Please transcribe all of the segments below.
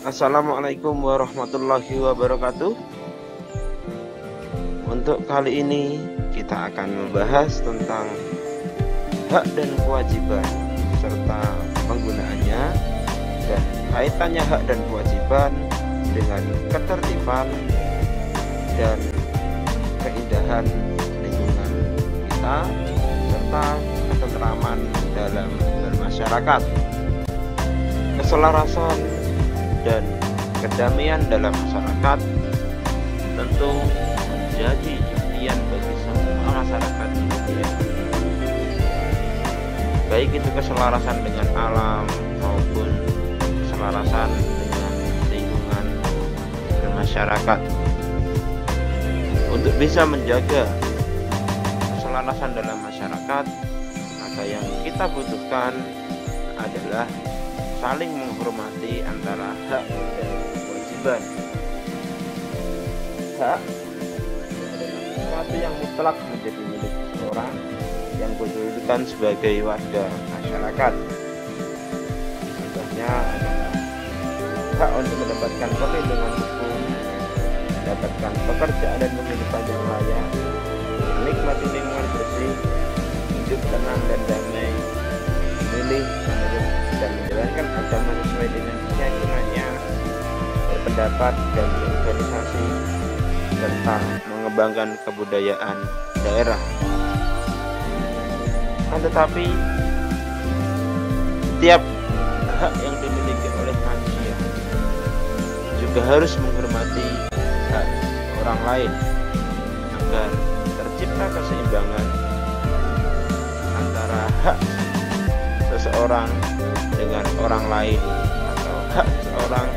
Assalamualaikum warahmatullahi wabarakatuh. Untuk kali ini kita akan membahas tentang hak dan kewajiban serta penggunaannya dan kaitannya hak dan kewajiban dengan ketertiban dan keindahan lingkungan kita serta ketentraman dalam bermasyarakat, keselarasan dan kedamaian dalam masyarakat tentu menjadi impian bagi semua masyarakat Indonesia, baik itu keselarasan dengan alam maupun keselarasan dengan lingkungan bermasyarakat. Untuk bisa menjaga keselarasan dalam masyarakat, maka yang kita butuhkan adalah saling menghormati antara hak dan kewajiban. Hak adalah sesuatu yang mutlak menjadi milik seseorang yang berkedudukan sebagai warga masyarakat. Contohnya adalah hak untuk mendapatkan perlindungan hukum, mendapatkan pekerjaan dan kehidupan yang layak, menikmati lingkungan bersih, hidup tenang dan damai, memilih, menurut dan menjalankan agama sesuai dengan keyakinannya, berpendapat dan berorganisasi, serta mengembangkan kebudayaan daerah. Tetapi setiap hak yang dimiliki oleh manusia juga harus menghormati hak orang lain agar tercipta keseimbangan antara hak seseorang dengan orang lain atau hak seseorang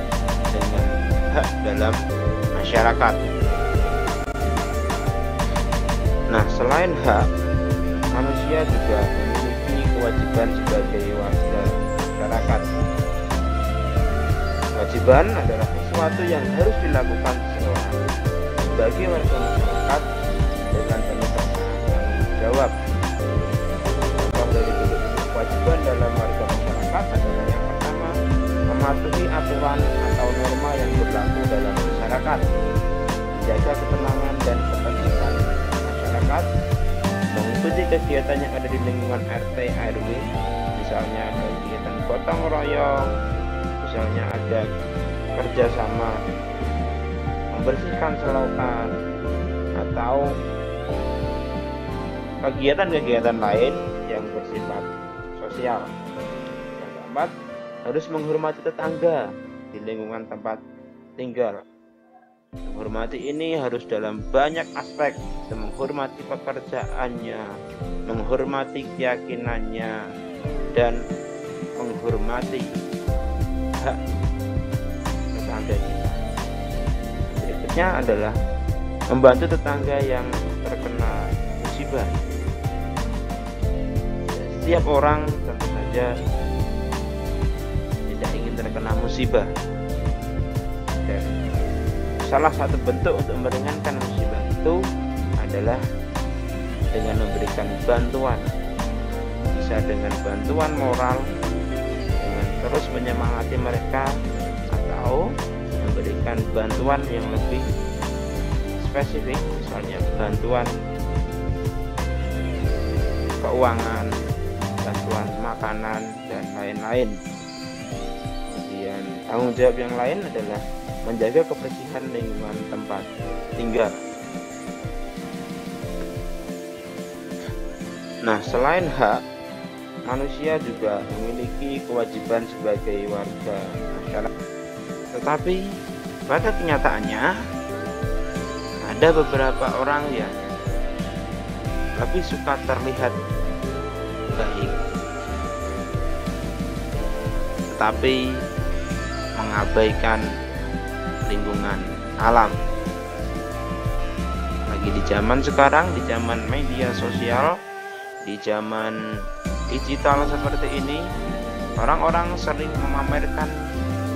dengan hak dalam masyarakat. Nah, selain hak, manusia juga memiliki kewajiban sebagai warga masyarakat. Kewajiban adalah sesuatu yang harus dilakukan seseorang sebagai warga masyarakat dengan penuh tanggung jawab. Contoh dari kewajiban dalam warga masyarakat adalah yang pertama, mematuhi aturan atau norma yang berlaku dalam masyarakat, menjaga ketenangan dan ketertiban masyarakat, mengikuti kegiatan yang ada di lingkungan RT RW, misalnya ada kegiatan gotong royong, misalnya ada kerjasama membersihkan selokan atau kegiatan-kegiatan lain yang bersifat sosial. Yang keempat, harus menghormati tetangga di lingkungan tempat tinggal. Menghormati ini harus dalam banyak aspek, menghormati pekerjaannya, menghormati keyakinannya, dan menghormati hak tetangga kita. Berikutnya adalah membantu tetangga yang terkena musibah. Setiap orang tentu saja tidak ingin terkena musibah, dan salah satu bentuk untuk meringankan musibah itu adalah dengan memberikan bantuan, bisa dengan bantuan moral, dengan terus menyemangati mereka, atau memberikan bantuan yang lebih spesifik, misalnya bantuan keuangan, bantuan makanan, dan lain-lain. Kemudian tanggung jawab yang lain adalah menjaga kebersihan lingkungan tempat tinggal. Nah, selain hak, manusia juga memiliki kewajiban sebagai warga masyarakat. Tetapi pada kenyataannya ada beberapa orang yang lebih suka terlihat baik, tetapi mengabaikan lingkungan alam. Lagi di zaman sekarang, di zaman media sosial, di zaman digital seperti ini, orang-orang sering memamerkan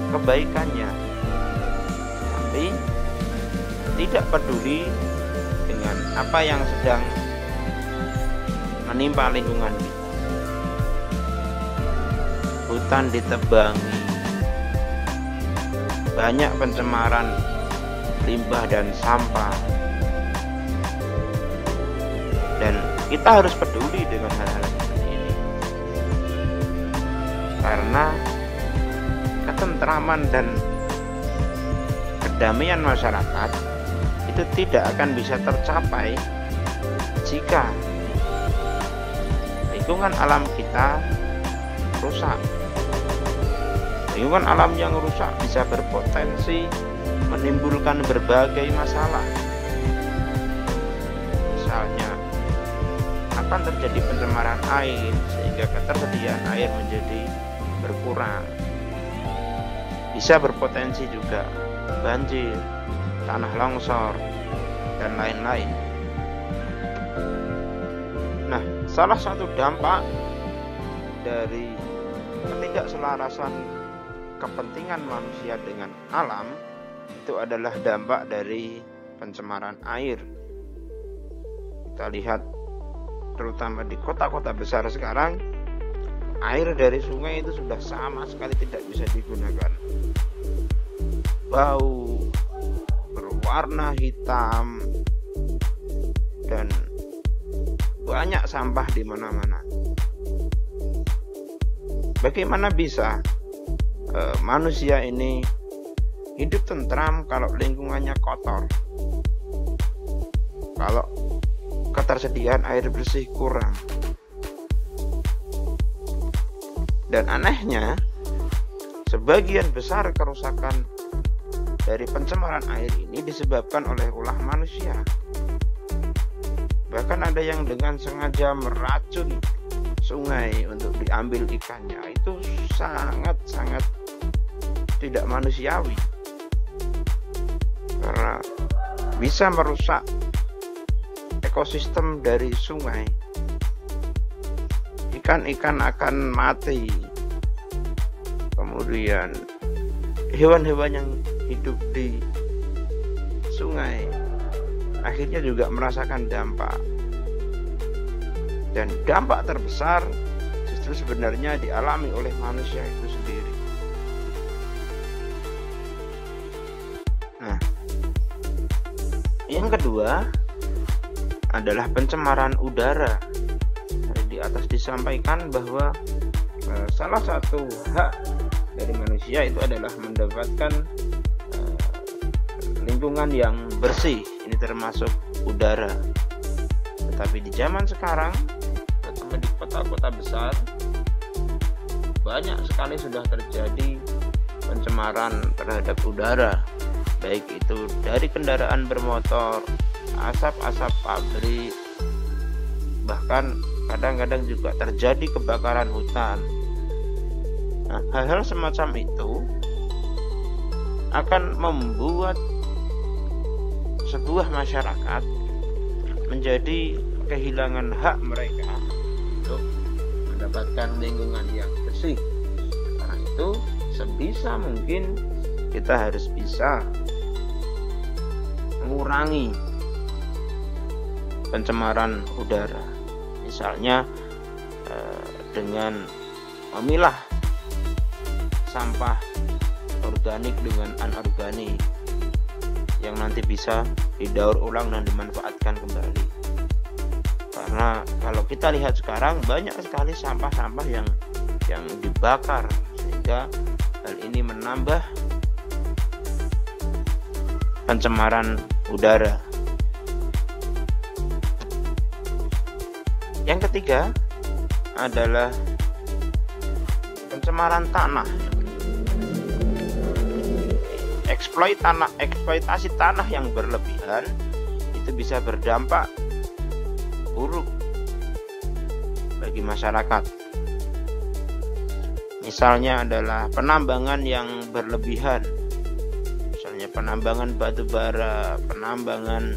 kebaikannya, tapi tidak peduli dengan apa yang sedang menimpa lingkungan kita. Hutan ditebangi, banyak pencemaran limbah dan sampah, dan kita harus peduli dengan hal-hal seperti ini, karena ketentraman dan kedamaian masyarakat itu tidak akan bisa tercapai jika lingkungan alam kita rusak. Lingkungan alam yang rusak bisa berpotensi menimbulkan berbagai masalah. Misalnya, akan terjadi pencemaran air sehingga ketersediaan air menjadi berkurang. Bisa berpotensi juga banjir, tanah longsor, dan lain-lain. Nah, salah satu dampak dari ketidakselarasan kepentingan manusia dengan alam itu adalah dampak dari pencemaran air. Kita lihat terutama di kota-kota besar sekarang, air dari sungai itu sudah sama sekali tidak bisa digunakan. Bau, berwarna hitam, dan banyak sampah di mana-mana. Bagaimana bisa manusia ini hidup tentram kalau lingkungannya kotor, kalau ketersediaan air bersih kurang? Dan anehnya, sebagian besar kerusakan dari pencemaran air ini disebabkan oleh ulah manusia. Bahkan ada yang dengan sengaja meracun sungai untuk diambil ikannya. Itu sangat-sangat tidak manusiawi, karena bisa merusak ekosistem dari sungai. Ikan-ikan akan mati, kemudian hewan-hewan yang hidup di sungai akhirnya juga merasakan dampak. Dan dampak terbesar justru sebenarnya dialami oleh manusia itu sendiri. Nah, yang kedua adalah pencemaran udara. Di atas disampaikan bahwa salah satu hak dari manusia itu adalah mendapatkan lingkungan yang bersih. Ini termasuk udara. Tetapi di zaman sekarang, terutama di kota-kota besar, banyak sekali sudah terjadi pencemaran terhadap udara, baik itu dari kendaraan bermotor, asap-asap pabrik, bahkan kadang-kadang juga terjadi kebakaran hutan. Nah, hal-hal semacam itu akan membuat sebuah masyarakat menjadi kehilangan hak mereka untuk mendapatkan lingkungan yang bersih. Karena itu sebisa mungkin kita harus bisa mengurangi pencemaran udara. Misalnya dengan memilah sampah organik dengan anorganik yang nanti bisa didaur ulang dan dimanfaatkan kembali. Karena kalau kita lihat sekarang banyak sekali sampah-sampah yang dibakar, sehingga hal ini menambah pencemaran udara. Yang ketiga adalah pencemaran tanah. Eksploitasi tanah yang berlebihan itu bisa berdampak buruk bagi masyarakat. Misalnya adalah penambangan yang berlebihan. Misalnya penambangan batu bara, penambangan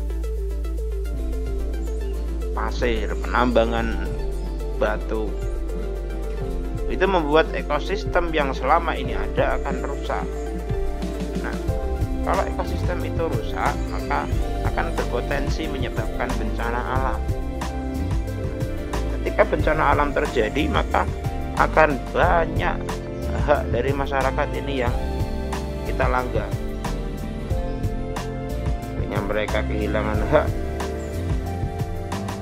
pasir, penambangan batu. Itu membuat ekosistem yang selama ini ada akan rusak. Nah, kalau ekosistem itu rusak, maka akan berpotensi menyebabkan bencana alam. Ketika bencana alam terjadi, maka akan banyak hak dari masyarakat ini yang kita langgar. Akhirnya mereka kehilangan hak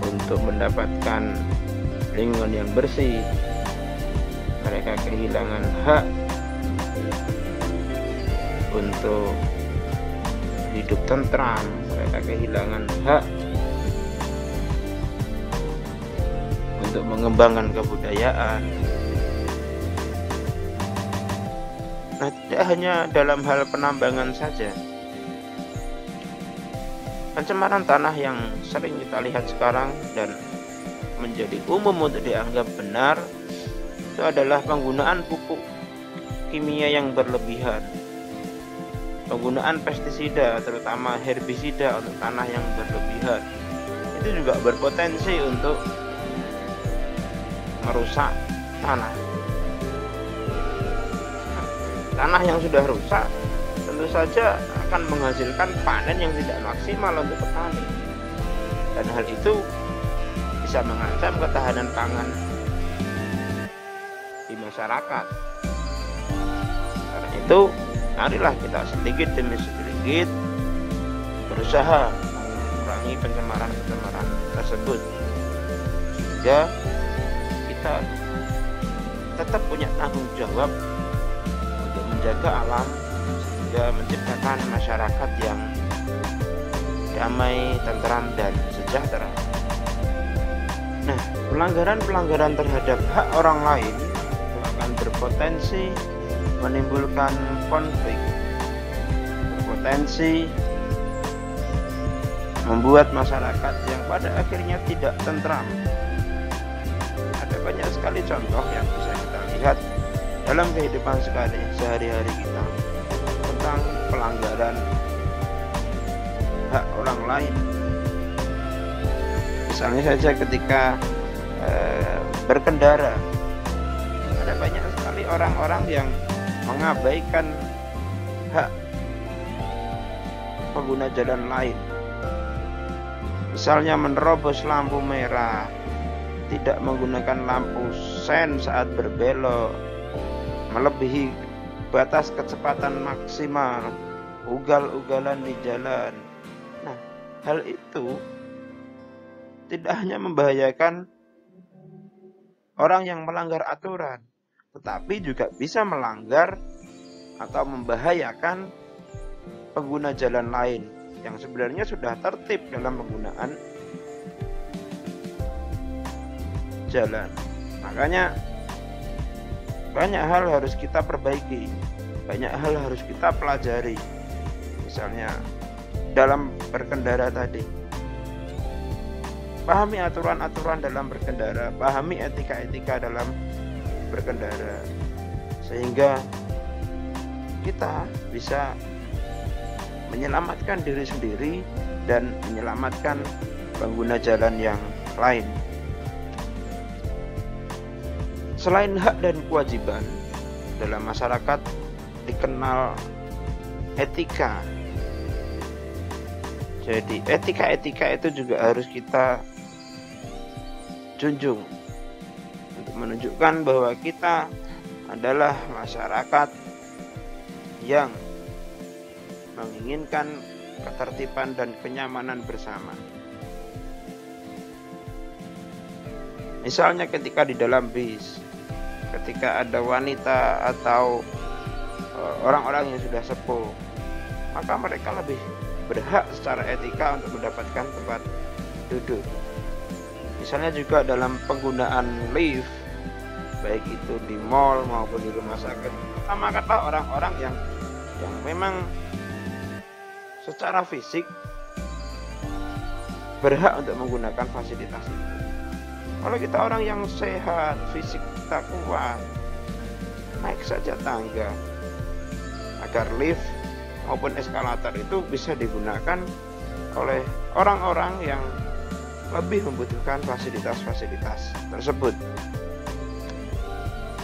untuk mendapatkan lingkungan yang bersih, mereka kehilangan hak untuk hidup tentram, mereka kehilangan hak untuk mengembangkan kebudayaan. Nah, tidak hanya dalam hal penambangan saja, pencemaran tanah yang sering kita lihat sekarang dan menjadi umum untuk dianggap benar itu adalah penggunaan pupuk kimia yang berlebihan, penggunaan pestisida terutama herbisida untuk tanah yang berlebihan. Itu juga berpotensi untuk merusak tanah. Tanah yang sudah rusak tentu saja akan menghasilkan panen yang tidak maksimal untuk petani, dan hal itu bisa mengancam ketahanan pangan di masyarakat. Karena itu, marilah kita sedikit demi sedikit berusaha mengurangi pencemaran tersebut, sehingga kita tetap punya tanggung jawab untuk menjaga alam, sehingga menciptakan masyarakat yang damai, tentram, dan sejahtera. Nah, pelanggaran terhadap hak orang lain itu akan berpotensi menimbulkan konflik, berpotensi membuat masyarakat yang pada akhirnya tidak tentram. Ada banyak sekali contoh yang bisa kita lihat dalam kehidupan sehari-hari kita tentang pelanggaran hak orang lain. Misalnya saja ketika berkendara, ada banyak sekali orang-orang yang mengabaikan hak pengguna jalan lain. Misalnya menerobos lampu merah, tidak menggunakan lampu sen saat berbelok, melebihi batas kecepatan maksimal, ugal-ugalan di jalan. Nah, hal itu tidak hanya membahayakan orang yang melanggar aturan, tetapi juga bisa melanggar atau membahayakan pengguna jalan lain yang sebenarnya sudah tertib dalam penggunaan jalan. Makanya banyak hal harus kita perbaiki, banyak hal harus kita pelajari. Misalnya dalam berkendara tadi, pahami aturan-aturan dalam berkendara, pahami etika-etika dalam berkendara, sehingga kita bisa menyelamatkan diri sendiri dan menyelamatkan pengguna jalan yang lain. Selain hak dan kewajiban, dalam masyarakat dikenal etika. Jadi etika-etika itu juga harus kita junjung untuk menunjukkan bahwa kita adalah masyarakat yang menginginkan ketertiban dan kenyamanan bersama. Misalnya ketika di dalam bis, ketika ada wanita atau orang-orang yang sudah sepuh, maka mereka lebih berhak secara etika untuk mendapatkan tempat duduk. Misalnya juga dalam penggunaan lift, baik itu di mall maupun di rumah sakit, utamakanlah orang-orang yang memang secara fisik berhak untuk menggunakan fasilitas itu. Kalau kita orang yang sehat, fisik kita kuat, naik saja tangga agar lift maupun eskalator itu bisa digunakan oleh orang-orang yang lebih membutuhkan fasilitas-fasilitas tersebut.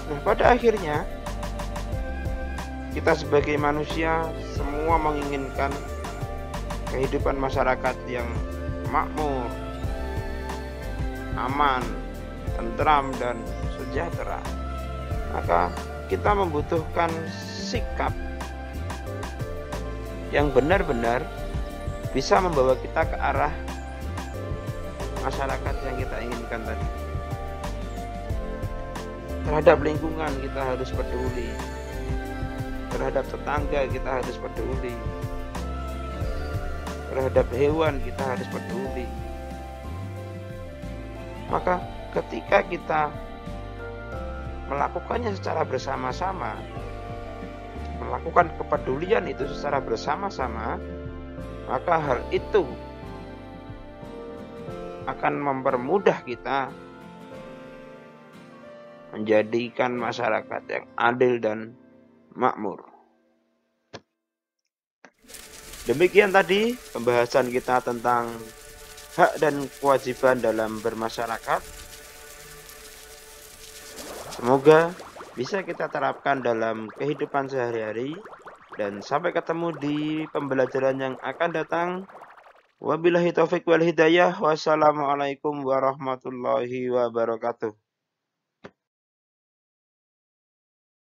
Nah, pada akhirnya kita sebagai manusia semua menginginkan kehidupan masyarakat yang makmur, aman, tentram, dan sejahtera. Maka kita membutuhkan sikap yang benar-benar bisa membawa kita ke arah masyarakat yang kita inginkan tadi. Terhadap lingkungan kita harus peduli, terhadap tetangga kita harus peduli, terhadap hewan kita harus peduli. Maka ketika kita melakukannya secara bersama-sama, melakukan kepedulian itu secara bersama-sama, maka hal itu akan mempermudah kita menjadikan masyarakat yang adil dan makmur. Demikian tadi pembahasan kita tentang hak dan kewajiban dalam bermasyarakat. Semoga bisa kita terapkan dalam kehidupan sehari-hari, dan sampai ketemu di pembelajaran yang akan datang. Wabillahi taufik wal hidayah. Wassalamualaikum warahmatullahi wabarakatuh.